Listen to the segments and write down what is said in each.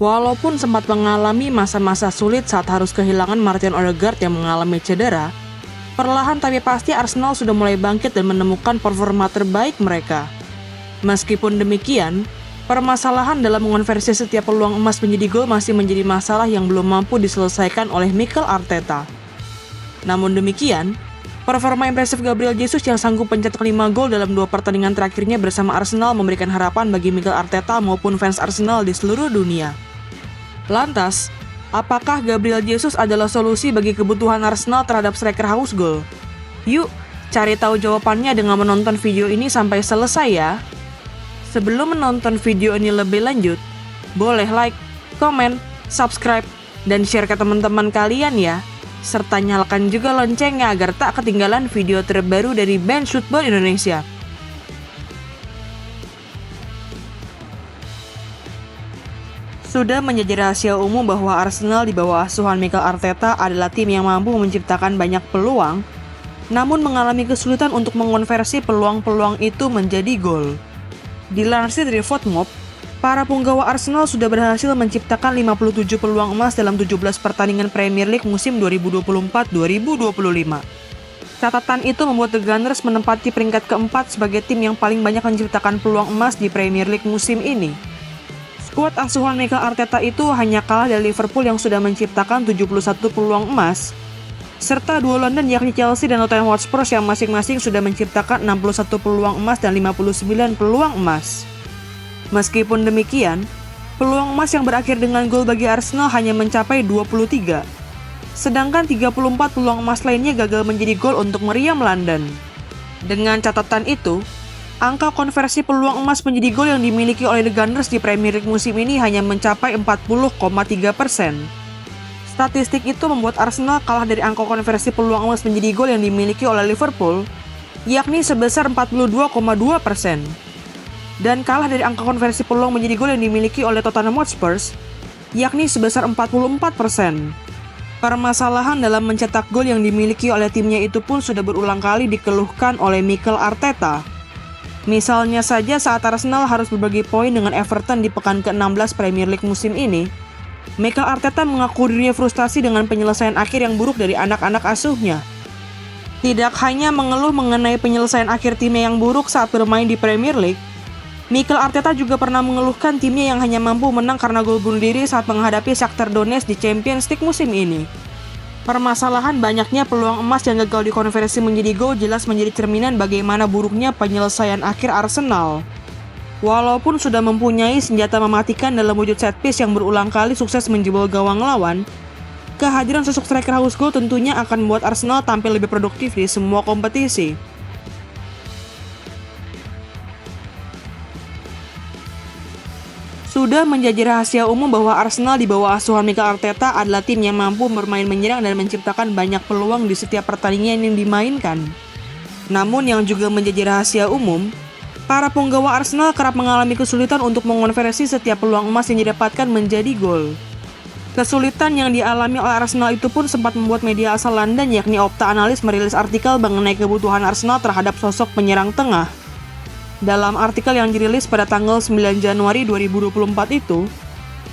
Walaupun sempat mengalami masa-masa sulit saat harus kehilangan Martin Odegaard yang mengalami cedera, perlahan tapi pasti Arsenal sudah mulai bangkit dan menemukan performa terbaik mereka. Meskipun demikian, permasalahan dalam mengonversi setiap peluang emas menjadi gol masih menjadi masalah yang belum mampu diselesaikan oleh Mikel Arteta. Namun demikian, performa impresif Gabriel Jesus yang sanggup pencetak 5 gol dalam 2 pertandingan terakhirnya bersama Arsenal memberikan harapan bagi Mikel Arteta maupun fans Arsenal di seluruh dunia. Lantas, apakah Gabriel Jesus adalah solusi bagi kebutuhan Arsenal terhadap striker haus gol? Yuk, cari tahu jawabannya dengan menonton video ini sampai selesai ya. Sebelum menonton video ini lebih lanjut, boleh like, komen, subscribe, dan share ke teman-teman kalian ya. Serta nyalakan juga loncengnya agar tak ketinggalan video terbaru dari Bench Football Indonesia. Sudah menjadi rahasia umum bahwa Arsenal di bawah asuhan Mikel Arteta adalah tim yang mampu menciptakan banyak peluang, namun mengalami kesulitan untuk mengonversi peluang-peluang itu menjadi gol. Dilansir dari FotMob, para punggawa Arsenal sudah berhasil menciptakan 57 peluang emas dalam 17 pertandingan Premier League musim 2024-2025. Catatan itu membuat The Gunners menempati peringkat keempat sebagai tim yang paling banyak menciptakan peluang emas di Premier League musim ini. Skuad asuhan Mikel Arteta itu hanya kalah dari Liverpool yang sudah menciptakan 71 peluang emas, serta dua London yakni Chelsea dan Tottenham Hotspur yang masing-masing sudah menciptakan 61 peluang emas dan 59 peluang emas. Meskipun demikian, peluang emas yang berakhir dengan gol bagi Arsenal hanya mencapai 23, sedangkan 34 peluang emas lainnya gagal menjadi gol untuk meriam London. Dengan catatan itu, angka konversi peluang emas menjadi gol yang dimiliki oleh The Gunners di Premier League musim ini hanya mencapai 40,3%. Statistik itu membuat Arsenal kalah dari angka konversi peluang emas menjadi gol yang dimiliki oleh Liverpool, yakni sebesar 42,2%. Dan kalah dari angka konversi peluang menjadi gol yang dimiliki oleh Tottenham Hotspur, yakni sebesar 44%. Permasalahan dalam mencetak gol yang dimiliki oleh timnya itu pun sudah berulang kali dikeluhkan oleh Mikel Arteta. Misalnya saja saat Arsenal harus berbagi poin dengan Everton di pekan ke-16 Premier League musim ini, Mikel Arteta mengaku dirinya frustasi dengan penyelesaian akhir yang buruk dari anak-anak asuhnya. Tidak hanya mengeluh mengenai penyelesaian akhir timnya yang buruk saat bermain di Premier League, Mikel Arteta juga pernah mengeluhkan timnya yang hanya mampu menang karena gol bunuh diri saat menghadapi Shakhtar Donetsk di Champions League musim ini. Permasalahan banyaknya peluang emas yang gagal dikonversi menjadi gol jelas menjadi cerminan bagaimana buruknya penyelesaian akhir Arsenal. Walaupun sudah mempunyai senjata mematikan dalam wujud set piece yang berulang kali sukses menjebol gawang lawan, kehadiran sosok striker haus gol tentunya akan membuat Arsenal tampil lebih produktif di semua kompetisi. Sudah menjadi rahasia umum bahwa Arsenal di bawah asuhan Mikel Arteta adalah tim yang mampu bermain menyerang dan menciptakan banyak peluang di setiap pertandingan yang dimainkan. Namun yang juga menjadi rahasia umum, para punggawa Arsenal kerap mengalami kesulitan untuk mengonversi setiap peluang emas yang didapatkan menjadi gol. Kesulitan yang dialami oleh Arsenal itu pun sempat membuat media asal London yakni Opta Analyst merilis artikel mengenai kebutuhan Arsenal terhadap sosok penyerang tengah. Dalam artikel yang dirilis pada tanggal 9 Januari 2024 itu,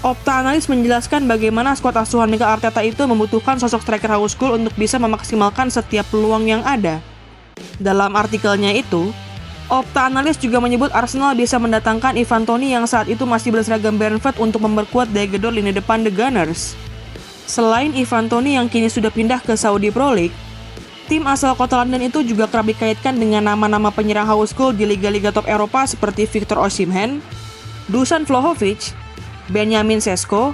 Opta Analyst menjelaskan bagaimana skuad asuhan Mikel Arteta itu membutuhkan sosok striker haus gol untuk bisa memaksimalkan setiap peluang yang ada. Dalam artikelnya itu, Opta Analyst juga menyebut Arsenal bisa mendatangkan Ivan Toney yang saat itu masih berseragam Brentford untuk memperkuat daya gedor lini depan The Gunners. Selain Ivan Toney yang kini sudah pindah ke Saudi Pro League, tim asal kota London itu juga kerap dikaitkan dengan nama-nama penyerang haus gol di liga-liga top Eropa seperti Victor Osimhen, Dusan Vlahovic, Benjamin Sesko,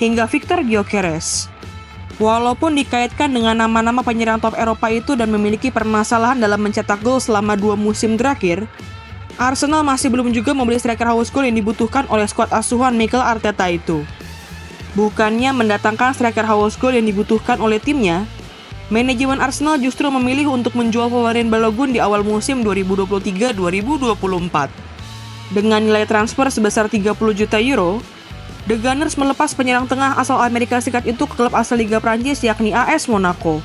hingga Victor Gyökeres. Walaupun dikaitkan dengan nama-nama penyerang top Eropa itu dan memiliki permasalahan dalam mencetak gol selama 2 musim terakhir, Arsenal masih belum juga membeli striker haus gol yang dibutuhkan oleh skuad asuhan Mikel Arteta itu. Bukannya mendatangkan striker haus gol yang dibutuhkan oleh timnya, manajemen Arsenal justru memilih untuk menjual Folarin Balogun di awal musim 2023-2024. Dengan nilai transfer sebesar 30 juta euro, The Gunners melepas penyerang tengah asal Amerika Serikat itu ke klub asal Liga Prancis yakni AS Monaco.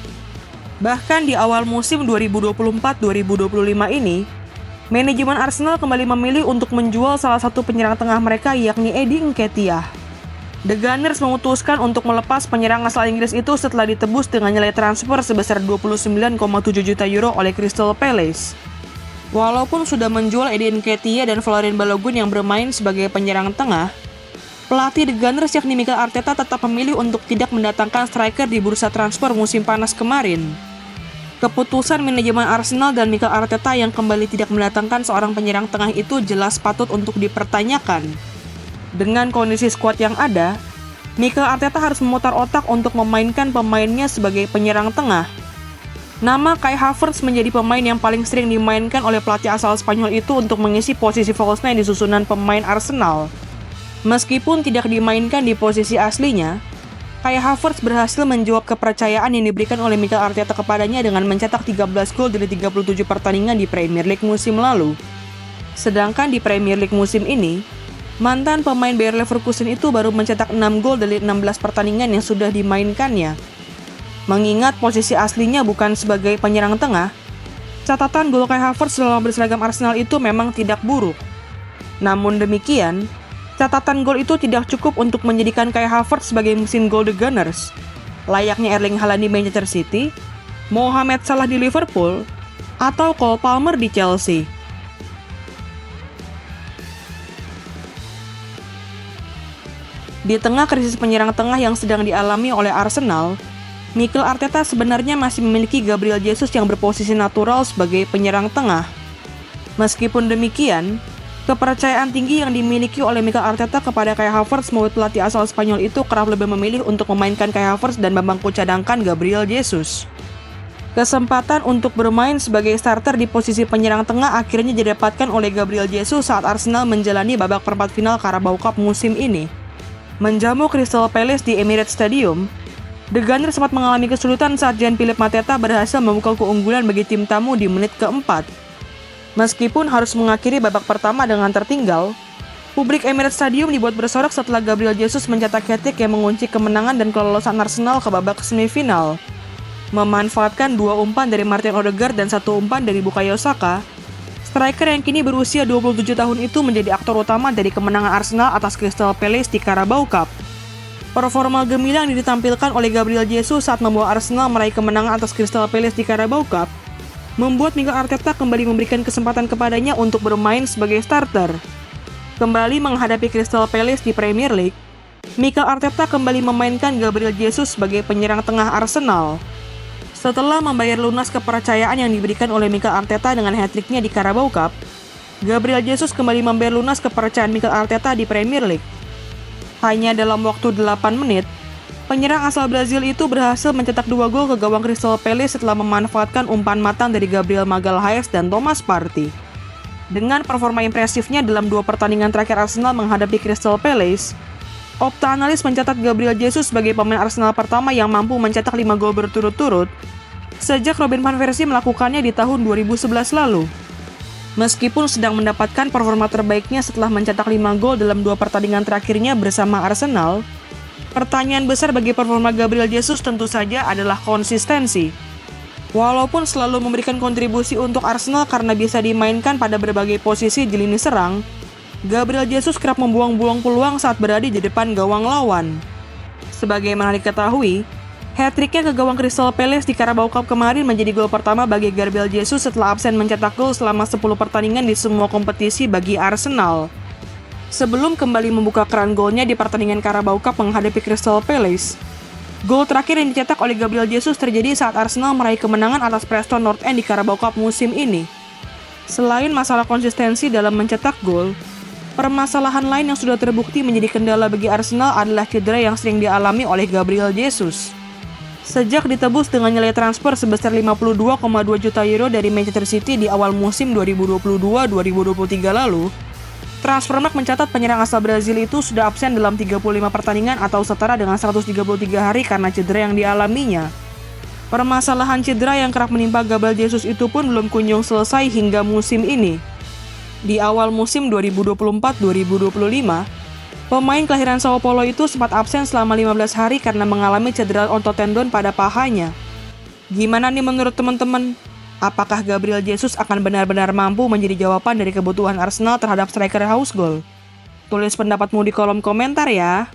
Bahkan di awal musim 2024-2025 ini, manajemen Arsenal kembali memilih untuk menjual salah satu penyerang tengah mereka yakni Eddie Nketiah. The Gunners memutuskan untuk melepas penyerang asal Inggris itu setelah ditebus dengan nilai transfer sebesar 29,7 juta euro oleh Crystal Palace. Walaupun sudah menjual Eddie Nketiah dan Folarin Balogun yang bermain sebagai penyerang tengah, pelatih The Gunners yakni Mikel Arteta tetap memilih untuk tidak mendatangkan striker di bursa transfer musim panas kemarin. Keputusan manajemen Arsenal dan Mikel Arteta yang kembali tidak mendatangkan seorang penyerang tengah itu jelas patut untuk dipertanyakan. Dengan kondisi skuad yang ada, Mikel Arteta harus memutar otak untuk memainkan pemainnya sebagai penyerang tengah. Nama Kai Havertz menjadi pemain yang paling sering dimainkan oleh pelatih asal Spanyol itu untuk mengisi posisi false nine di susunan pemain Arsenal. Meskipun tidak dimainkan di posisi aslinya, Kai Havertz berhasil menjawab kepercayaan yang diberikan oleh Mikel Arteta kepadanya dengan mencetak 13 gol dari 37 pertandingan di Premier League musim lalu. Sedangkan di Premier League musim ini, mantan pemain Bayer Leverkusen itu baru mencetak 6 gol dari 16 pertandingan yang sudah dimainkannya. Mengingat posisi aslinya bukan sebagai penyerang tengah, catatan gol Kai Havertz dalam berseragam Arsenal itu memang tidak buruk. Namun demikian, catatan gol itu tidak cukup untuk menjadikan Kai Havertz sebagai mesin gol The Gunners. Layaknya Erling Haaland di Manchester City, Mohamed Salah di Liverpool, atau Cole Palmer di Chelsea. Di tengah krisis penyerang tengah yang sedang dialami oleh Arsenal, Mikel Arteta sebenarnya masih memiliki Gabriel Jesus yang berposisi natural sebagai penyerang tengah. Meskipun demikian, kepercayaan tinggi yang dimiliki oleh Mikel Arteta kepada Kai Havertz maupun pelatih asal Spanyol itu kerap lebih memilih untuk memainkan Kai Havertz dan membangku cadangkan Gabriel Jesus. Kesempatan untuk bermain sebagai starter di posisi penyerang tengah akhirnya didapatkan oleh Gabriel Jesus saat Arsenal menjalani babak perempat final Carabao Cup musim ini. Menjamu Crystal Palace di Emirates Stadium, The Gunners sempat mengalami kesulitan saat Jean-Philippe Mateta berhasil membuka keunggulan bagi tim tamu di menit keempat. Meskipun harus mengakhiri babak pertama dengan tertinggal, publik Emirates Stadium dibuat bersorak setelah Gabriel Jesus mencetak hat-trick yang mengunci kemenangan dan kelolosan Arsenal ke babak semifinal. Memanfaatkan 2 umpan dari Martin Odegaard dan 1 umpan dari Bukayo Saka, striker yang kini berusia 27 tahun itu menjadi aktor utama dari kemenangan Arsenal atas Crystal Palace di Carabao Cup. Performa gemilang yang ditampilkan oleh Gabriel Jesus saat membawa Arsenal meraih kemenangan atas Crystal Palace di Carabao Cup membuat Mikel Arteta kembali memberikan kesempatan kepadanya untuk bermain sebagai starter. Kembali menghadapi Crystal Palace di Premier League, Mikel Arteta kembali memainkan Gabriel Jesus sebagai penyerang tengah Arsenal. Setelah membayar lunas kepercayaan yang diberikan oleh Mikel Arteta dengan hat-trick-nya di Carabao Cup, Gabriel Jesus kembali membayar lunas kepercayaan Mikel Arteta di Premier League. Hanya dalam waktu 8 menit, penyerang asal Brazil itu berhasil mencetak 2 gol ke gawang Crystal Palace setelah memanfaatkan umpan matang dari Gabriel Magalhaes dan Thomas Partey. Dengan performa impresifnya dalam 2 pertandingan terakhir Arsenal menghadapi Crystal Palace, Opta Analis mencatat Gabriel Jesus sebagai pemain Arsenal pertama yang mampu mencetak 5 gol berturut-turut sejak Robin van Persie melakukannya di tahun 2011 lalu. Meskipun sedang mendapatkan performa terbaiknya setelah mencetak 5 gol dalam 2 pertandingan terakhirnya bersama Arsenal, pertanyaan besar bagi performa Gabriel Jesus tentu saja adalah konsistensi. Walaupun selalu memberikan kontribusi untuk Arsenal karena bisa dimainkan pada berbagai posisi di lini serang, Gabriel Jesus kerap membuang-buang peluang saat berada di depan gawang lawan. Sebagaimana diketahui, hat-trick-nya ke gawang Crystal Palace di Carabao Cup kemarin menjadi gol pertama bagi Gabriel Jesus setelah absen mencetak gol selama 10 pertandingan di semua kompetisi bagi Arsenal. Sebelum kembali membuka keran golnya di pertandingan Carabao Cup menghadapi Crystal Palace, gol terakhir yang dicetak oleh Gabriel Jesus terjadi saat Arsenal meraih kemenangan atas Preston North End di Carabao Cup musim ini. Selain masalah konsistensi dalam mencetak gol, permasalahan lain yang sudah terbukti menjadi kendala bagi Arsenal adalah cedera yang sering dialami oleh Gabriel Jesus. Sejak ditebus dengan nilai transfer sebesar 52,2 juta euro dari Manchester City di awal musim 2022-2023 lalu, Transfermarkt mencatat penyerang asal Brazil itu sudah absen dalam 35 pertandingan atau setara dengan 133 hari karena cedera yang dialaminya. Permasalahan cedera yang kerap menimpa Gabriel Jesus itu pun belum kunjung selesai hingga musim ini. Di awal musim 2024-2025, pemain kelahiran Sao Paulo itu sempat absen selama 15 hari karena mengalami cedera otot tendon pada pahanya. Gimana nih menurut teman-teman? Apakah Gabriel Jesus akan benar-benar mampu menjadi jawaban dari kebutuhan Arsenal terhadap striker house goal? Tulis pendapatmu di kolom komentar ya.